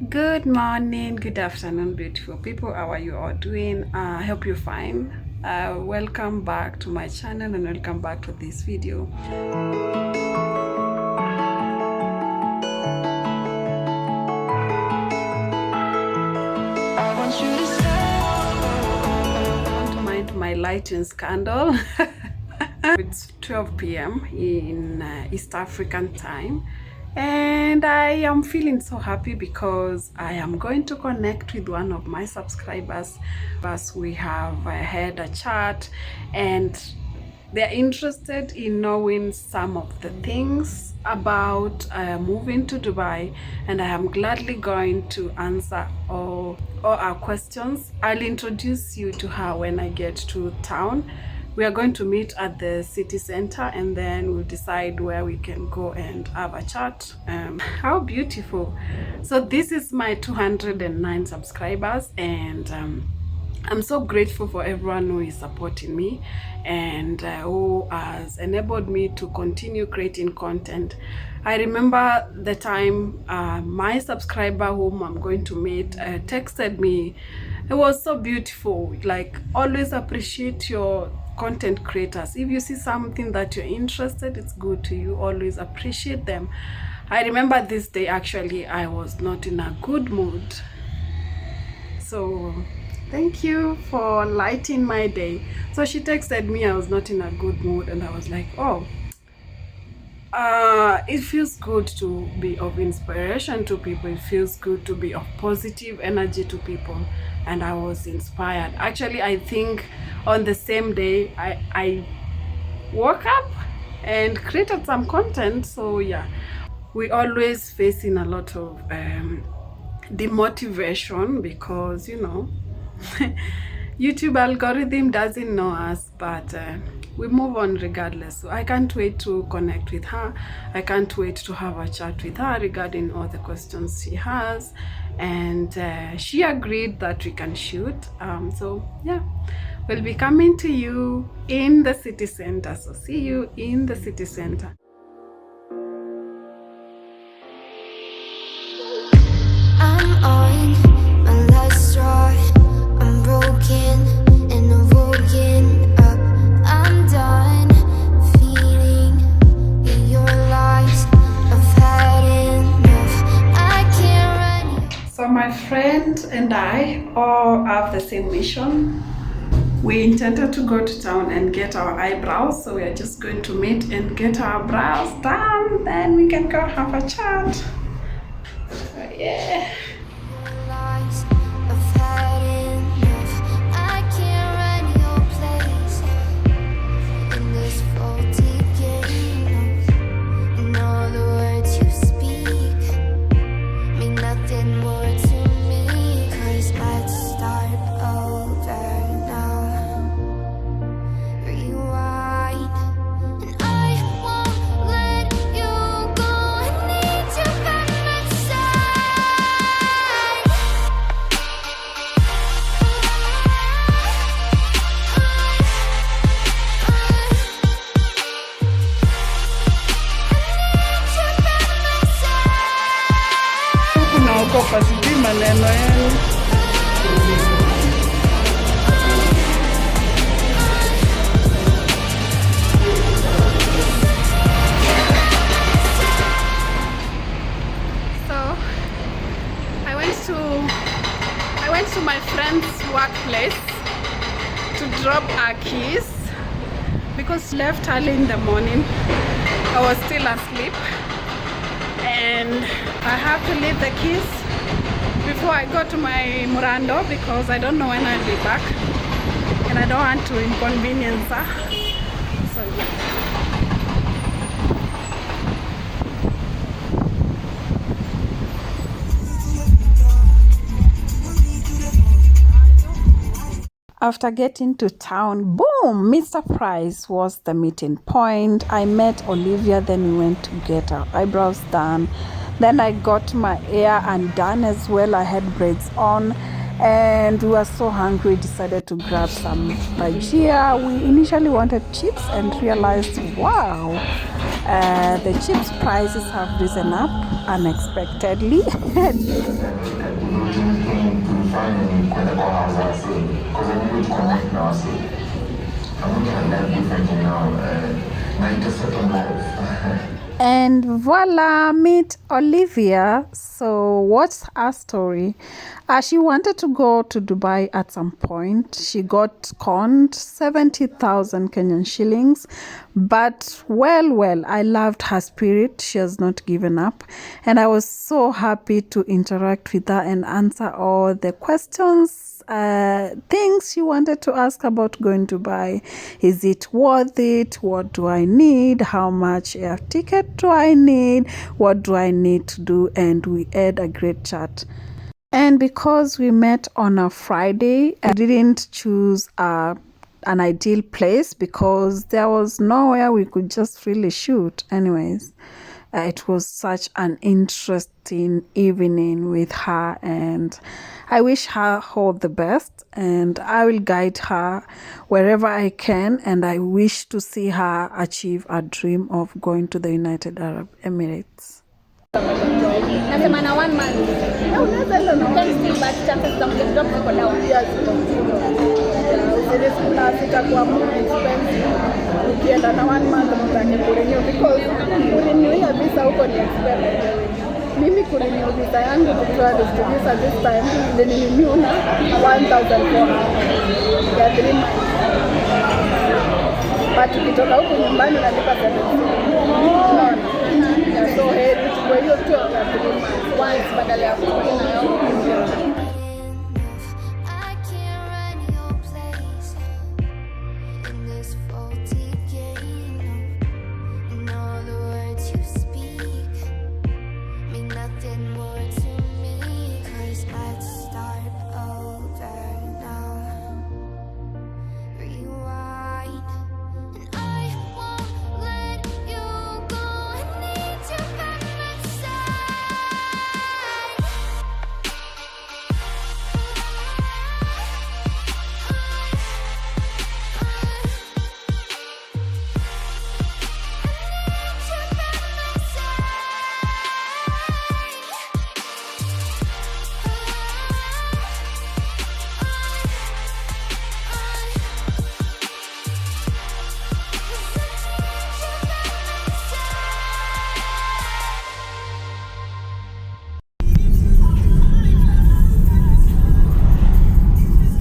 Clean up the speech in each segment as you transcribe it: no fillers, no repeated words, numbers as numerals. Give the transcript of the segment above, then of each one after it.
Good morning, good afternoon, beautiful people. How are you all doing? I hope you're fine. Welcome back to my channel and welcome back to this video. Don't mind my lighting scandal. It's 12 p.m. in East African time. And I am feeling so happy because I am going to connect with one of my subscribers. As we have had a chat and they're interested in knowing some of the things about moving to Dubai, and I am gladly going to answer all our questions. I'll introduce you to her when I get to town. We are going to meet at the city center and then we'll decide where we can go and have a chat. How beautiful. So this is my 209 subscribers, and I'm so grateful for everyone who is supporting me and who has enabled me to continue creating content. I remember the time my subscriber whom I'm going to meet texted me. It was so beautiful. Like, always appreciate your content creators. If you see something that you're interested, it's good to you, always appreciate them. I remember this day actually I was not in a good mood, so thank you for lighting my day. So she texted me I was not in a good mood, and I was like, oh, it feels good to be of inspiration to people. It feels good to be of positive energy to people, and I was inspired. Actually, I think on the same day I woke up and created some content. So yeah, we always facing a lot of demotivation because, you know, YouTube algorithm doesn't know us, but we move on regardless. So I can't wait to connect with her. I can't wait to have a chat with her regarding all the questions she has, and she agreed that we can shoot. So yeah, we'll be coming to you in the city center. So see you in the city center. I'm on my last straw. I'm broken and I'm woken up. I'm done feeding your lies. I've had enough. I can't run. So my friend and I all have the same mission. We intended to go to town and get our eyebrows, so we are just going to meet and get our brows done. Then we can go have a chat. So, yeah. Kwa sijui maneno yenu. So I went to my friend's workplace to drop her keys because left early in the morning. I was still asleep and I have to leave the keys before I go to my Murando because I don't know when I'll be back and I don't want to inconvenience her. So yeah. After getting to town, boom, Mr. Price was the meeting point. I met Olivia, then we went to get our eyebrows done. Then I got my hair undone as well. I had braids on and we were so hungry, decided to grab some bhajia. We initially wanted chips and realized, wow, The chips prices have risen up unexpectedly. And voila, meet Olivia. So what's her story? She wanted to go to Dubai at some point. She got conned 70,000 Kenyan shillings. But well, I loved her spirit. She has not given up. And I was so happy to interact with her and answer all the questions, things she wanted to ask about going to Dubai. Is it worth it? What do I need? How much air ticket do I need? What do I need to do? And we had a great chat. And because we met on a Friday, I didn't choose an ideal place because there was nowhere we could just really shoot. Anyways, it was such an interesting evening with her, and I wish her all the best, and I will guide her wherever I can, and I wish to see her achieve a dream of going to the United Arab Emirates. Nasema na 1 month. Unaweza enda na can still but chances za kuget drop ziko down. Yes. Zile sita kwa more expensive. Ukienda na 1 month mtake kurenew because kurenew ya visa huko ni expensive. Mimi kurenew visa yangu kutoa visa this time then nimerenew na 1,400 ya 3 months. But ukitoka huko nyumbani unalipa 7,000. So heri kwa hiyo tu ya 3 months once badala ya kuona nayo.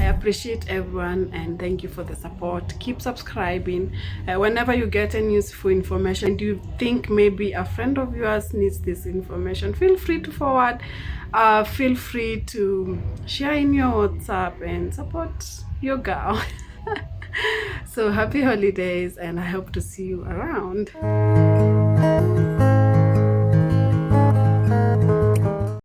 Appreciate everyone and thank you for the support. Keep subscribing. Whenever you get any useful information and you think maybe a friend of yours needs this information, feel free to forward, feel free to share in your WhatsApp and support your girl. So happy holidays and I hope to see you around.